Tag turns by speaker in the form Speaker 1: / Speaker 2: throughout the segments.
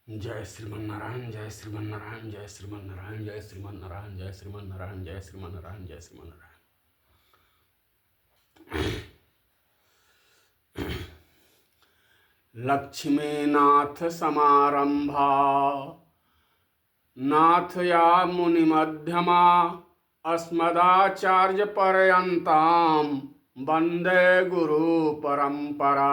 Speaker 1: जय श्रीमन्नारायण, जय श्रीमन्नारायण, जय श्रीमन्नारायण, जय श्रीमन्नारायण, जय श्रीमन्नारायण, जय श्रीमन्नारायण, जय श्रीमन्नारायण। लक्ष्मीनाथ समारंभा नाथया मुनिमध्यमा अस्मदाचार्य पर्यन्तां वंदे गुरु परंपरा।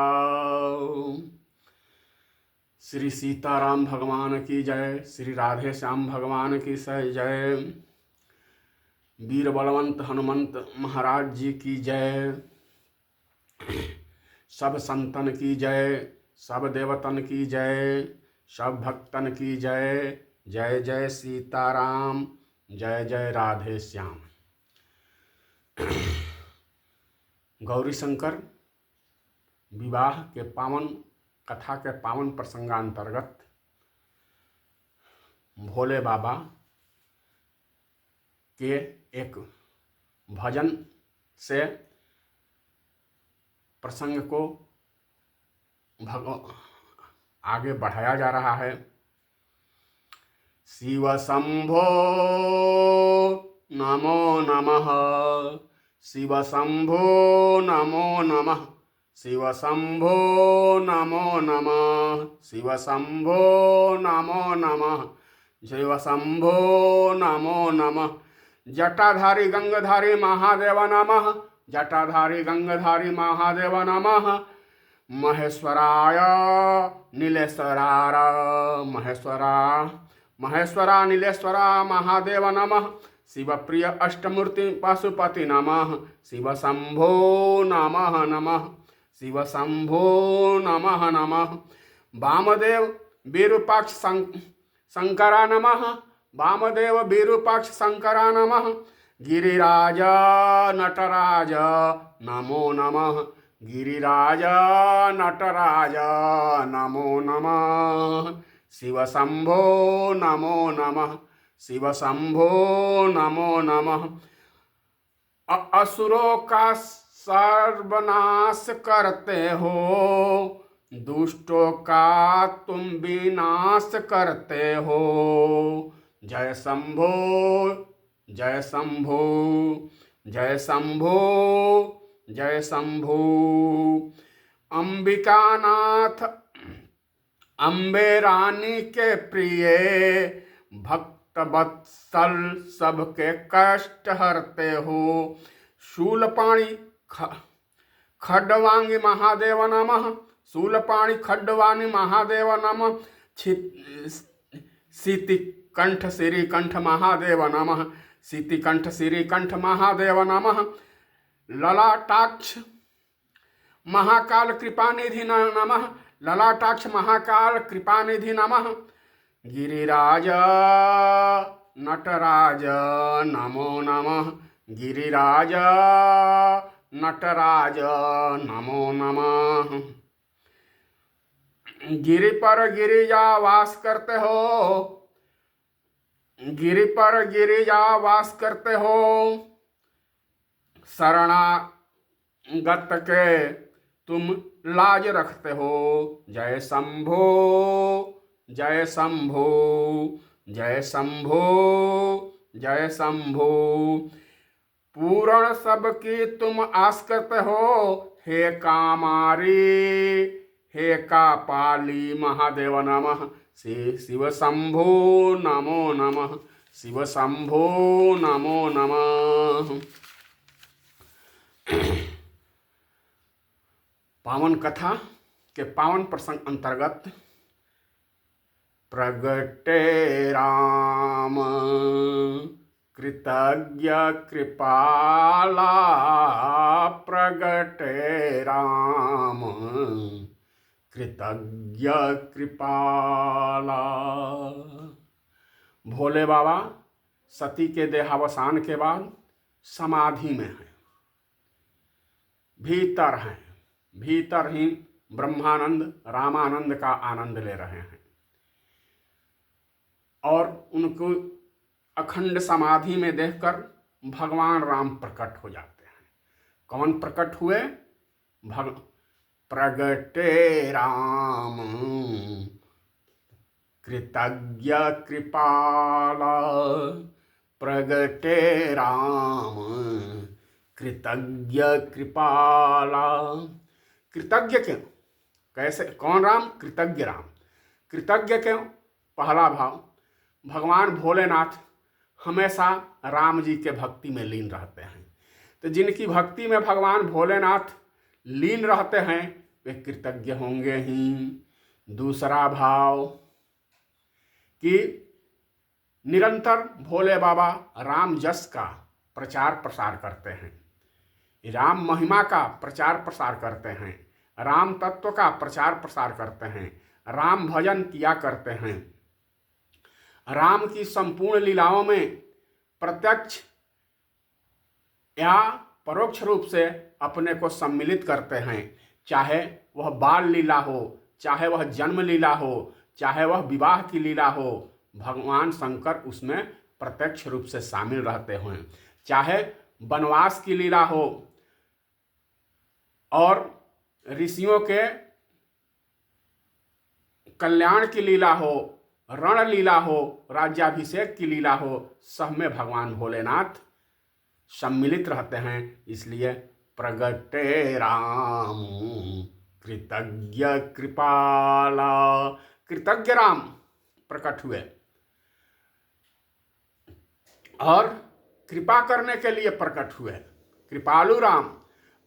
Speaker 1: श्री सीताराम भगवान की जय, श्री राधे श्याम भगवान की जय, वीर बलवंत हनुमंत महाराज जी की जय, सब संतन की जय, सब देवतन की जय, सब भक्तन की जय। जय जय सीताराम, जय जय राधे श्याम। गौरी शंकर विवाह के पावन कथा के पावन प्रसंगांतर्गत भोले बाबा के एक भजन से प्रसंग को आगे बढ़ाया जा रहा है। शिव शंभो नमो नमः, शिव शंभो नमो नमः, शिव शंभो नमो नमः, शिव शंभो नमो नमः, शिव शंभो नमो नमः। जटाधारी गंगाधारी महादेव नमः, जटाधारी गंगाधारी महादेव नमः। महेश्वराय नीलेश्वरार महेश्वरा नीलेश्वरा महादेव नमः। शिव प्रिय अष्टमूर्ति पशुपति नमः, शिव शंभो नमः नमः, शिव शंभो नमः नमः। वामदेव विरूपाक्ष शंकरा नमः, वामदेव विरूपाक्ष शंकरा नमः। गिरिराज नटराज नमो नमः, गिरिराज नटराज नमो नमः। शिव शंभो नमो नमः, शिव शंभो नमो नमः। असुरों का सर्वनाश करते हो, दुष्टों का तुम विनाश करते हो। जय शंभो, जय शंभो, जय शंभो, जय शंभो। अंबिकानाथ अम्बे रानी के प्रिय, भक्त वत्सल सबके कष्ट हरते हो। शूलपाणी खड्डवांगी महादेव नमः, शूलपाणी खड्डवाणी महादेव नमः। सीतिकंठ श्रीकंठ महादेव नमः, सीतिकंठ श्रीकंठ महादेव नमः। ललाटाक्ष महाकाल कृपानिधि नमः, ललाटाक्ष महाकाल कृपानिधि नमः। गिरिराज नटराज नमो नमः, गिरिराज नटराज नमो नमः। गिरि पर गिरिजा वास करते हो, गिरि पर गिरिजा वास करते हो। शरणागत के तुम लाज रखते हो। जय शंभो, जय शंभो, जय शंभो, जय शंभो। पूर्ण सबकी तुम आस करते हो। हे कामारी, हे कापाली महादेव नमः। शिव शंभो नमो नमः, शिव शंभो नमो नमः। पावन कथा के पावन प्रसंग अंतर्गत प्रगटे राम कृतज्ञ कृपाला, प्रगटे राम कृतज्ञ कृपाला। भोले बाबा सती के देहावसान के बाद समाधि में हैं, भीतर हैं, भीतर ही ब्रह्मानंद रामानंद का आनंद ले रहे हैं। और उनको अखंड समाधि में देखकर भगवान राम प्रकट हो जाते हैं। कौन प्रकट हुए? प्रगटे राम कृतज्ञ कृपाला प्रगटे राम, कृतज्ञ कृपाला। कृतज्ञ क्यों? कैसे? कौन राम? कृतज्ञ राम। कृतज्ञ क्यों? पहला भाव, भगवान भोलेनाथ हमेशा राम जी के भक्ति में लीन रहते हैं, तो जिनकी भक्ति में भगवान भोलेनाथ लीन रहते हैं वे कृतज्ञ होंगे ही। दूसरा भाव कि निरंतर भोले बाबा राम जस का प्रचार प्रसार करते हैं, राम महिमा का प्रचार प्रसार करते हैं, राम तत्व का प्रचार प्रसार करते हैं, राम भजन किया करते हैं, राम की संपूर्ण लीलाओं में प्रत्यक्ष या परोक्ष रूप से अपने को सम्मिलित करते हैं, चाहे वह बाल लीला हो, चाहे वह जन्म लीला हो, चाहे वह विवाह की लीला हो, भगवान शंकर उसमें प्रत्यक्ष रूप से शामिल रहते हैं, चाहे वनवास की लीला हो और ऋषियों के कल्याण की लीला हो, रण लीला हो, राज्याभिषेक की लीला हो, सब में भगवान भोलेनाथ सम्मिलित रहते हैं। इसलिए प्रगटे राम कृतज्ञ कृपाला, कृतज्ञ राम प्रकट हुए और कृपा करने के लिए प्रकट हुए। कृपालु राम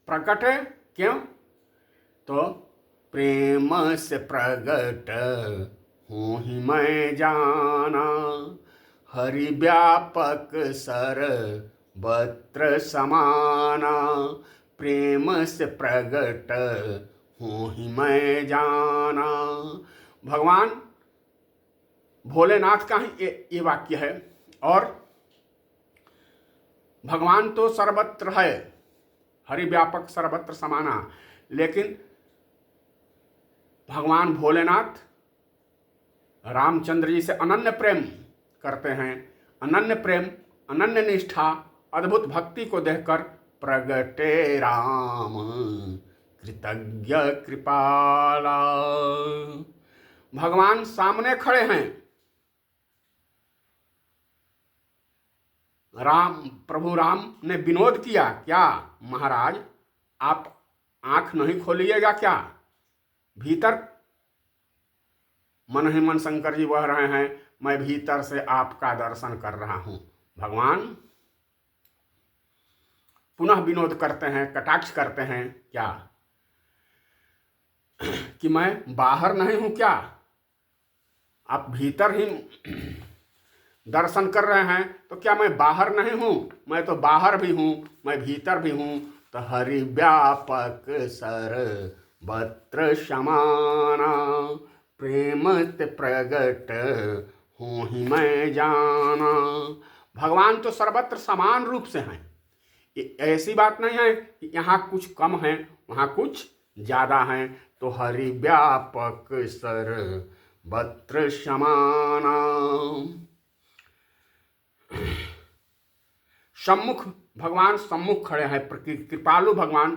Speaker 1: प्रकटे क्यों? तो प्रेम से प्रगट हूँ ही मैं जाना, हरि व्यापक सर्वत्र समाना, प्रेम से प्रगट हूँ ही मैं जाना। भगवान भोलेनाथ का ही ये वाक्य है। और भगवान तो सर्वत्र है, हरि व्यापक सर्वत्र समाना, लेकिन भगवान भोलेनाथ रामचंद्र जी से अनन्य प्रेम करते हैं। अनन्य प्रेम, अनन्य निष्ठा, अद्भुत भक्ति को देखकर प्रगटे राम कृतज्ञ कृपाला। भगवान सामने खड़े हैं। प्रभु राम ने विनोद किया, क्या महाराज आप आंख नहीं खोलिएगा क्या? भीतर मन ही मन शंकर जी बह रहे हैं, मैं भीतर से आपका दर्शन कर रहा हूं। भगवान पुनः विनोद करते हैं, कटाक्ष करते हैं, क्या कि मैं बाहर नहीं हूं क्या? आप भीतर ही दर्शन कर रहे हैं, तो क्या मैं बाहर नहीं हूं? मैं तो बाहर भी हूं, मैं भीतर भी हूं। तो हरि व्यापक सर्वत्र समाना, प्रेम ते प्रगट हूँ ही मैं जाना। भगवान तो सर्वत्र समान रूप से हैं। ऐसी बात नहीं है कि यहाँ कुछ कम है, वहाँ कुछ ज्यादा है। तो हरि व्यापक सर्वत्र समाना। सम्मुख भगवान सम्मुख खड़े हैं। कृपालु भगवान,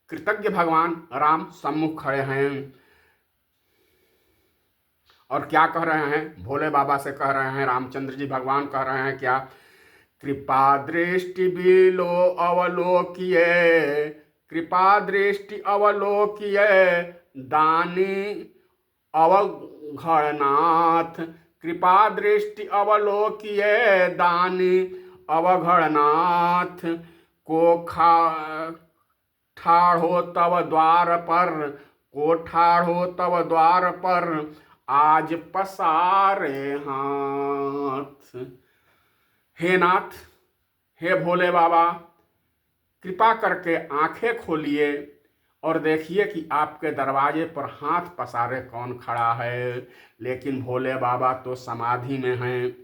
Speaker 1: कृतज्ञ भगवान राम सम्मुख खड़े हैं। और क्या कह रहे हैं? भोले बाबा से कह रहे हैं, रामचंद्र जी भगवान कह रहे हैं क्या? कृपा दृष्टि बिलो अवलोकिए, कृपा दृष्टि अवलोकिए, दानी अवघड़नाथ, कृपा दृष्टि अवलोकिए, दानी अवघड़नाथ, को ठाढ़ो तव द्वार पर, को ठाढ़ो तव द्वार पर, आज पसारे हाथ। हे नाथ, हे भोले बाबा, कृपा करके आंखें खोलिए और देखिए कि आपके दरवाजे पर हाथ पसारे कौन खड़ा है। लेकिन भोले बाबा तो समाधि में हैं।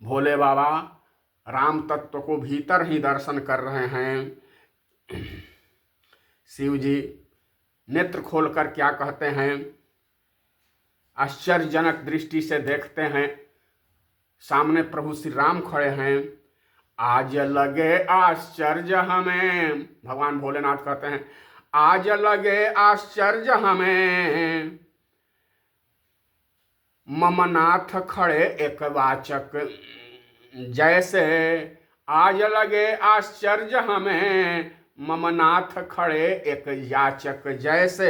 Speaker 1: भोले बाबा राम तत्व को भीतर ही दर्शन कर रहे हैं। शिव जी नेत्र खोलकर क्या कहते हैं? आश्चर्यजनक दृष्टि से देखते हैं, सामने प्रभु श्री राम खड़े हैं। आज लगे आश्चर्य हमें, भगवान भोलेनाथ कहते हैं, आज लगे आश्चर्य हमें, मम नाथ खड़े एक वाचक, जैसे आज लगे आश्चर्य हमें। मम नाथ खड़े एक याचक, जैसे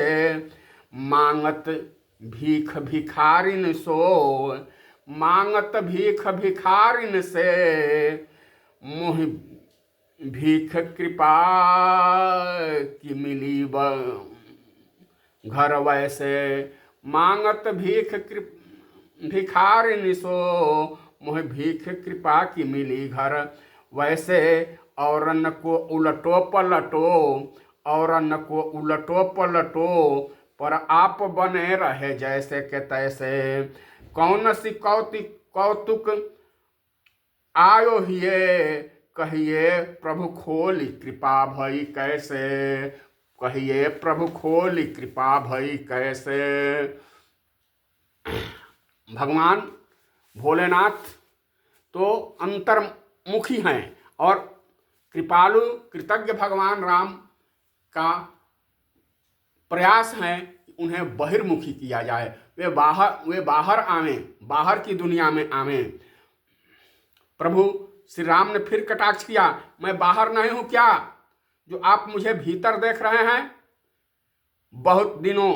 Speaker 1: मांगत भीख भिखारिन सो। मांगत भीख भिखारिन से, मोह भीख कृपा की मिली घर वैसे। मांगत भिखारिन सो, मोह भीख कृपा की मिली घर वैसे। औरन को उलटो पलटो, औरन को उलटो पलटो, पर आप बने रहे जैसे के तैसे। कौन सी कौतुक आयो हिये, कहिए प्रभु खोली कृपा भई कैसे। कहिए प्रभु खोली कृपा भई कैसे। भगवान भोलेनाथ तो अंतर्मुखी हैं और कृपालु कृतज्ञ भगवान राम का प्रयास है कि उन्हें बहिर्मुखी किया जाए। वे बाहर आवें, बाहर की दुनिया में आवें। प्रभु श्री राम ने फिर कटाक्ष किया, मैं बाहर नहीं हूं क्या जो आप मुझे भीतर देख रहे हैं। बहुत दिनों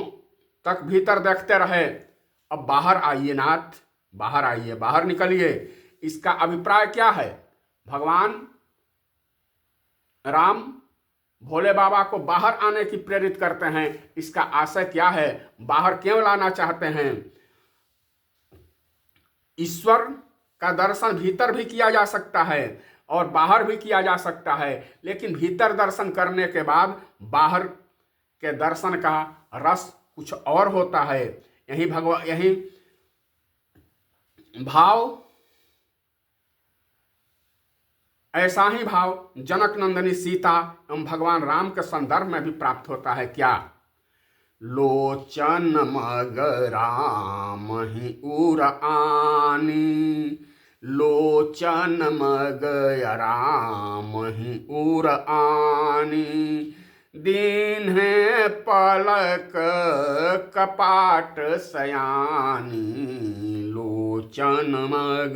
Speaker 1: तक भीतर देखते रहे, अब बाहर आइए नाथ, बाहर आइए, बाहर निकलिए। इसका अभिप्राय क्या है? भगवान राम भोले बाबा को बाहर आने की प्रेरित करते हैं। इसका आशय क्या है? बाहर क्यों लाना चाहते हैं? ईश्वर का दर्शन भीतर भी किया जा सकता है और बाहर भी किया जा सकता है, लेकिन भीतर दर्शन करने के बाद बाहर के दर्शन का रस कुछ और होता है। यही भाव, ऐसा ही भाव जनक नंदिनी सीता एवं भगवान राम के संदर्भ में भी प्राप्त होता है। क्या? लोचन मग राम ही उर आनी, लोचन मग राम ही उर आनी। दीन है पलक कपाट सयानी, लोचन मग।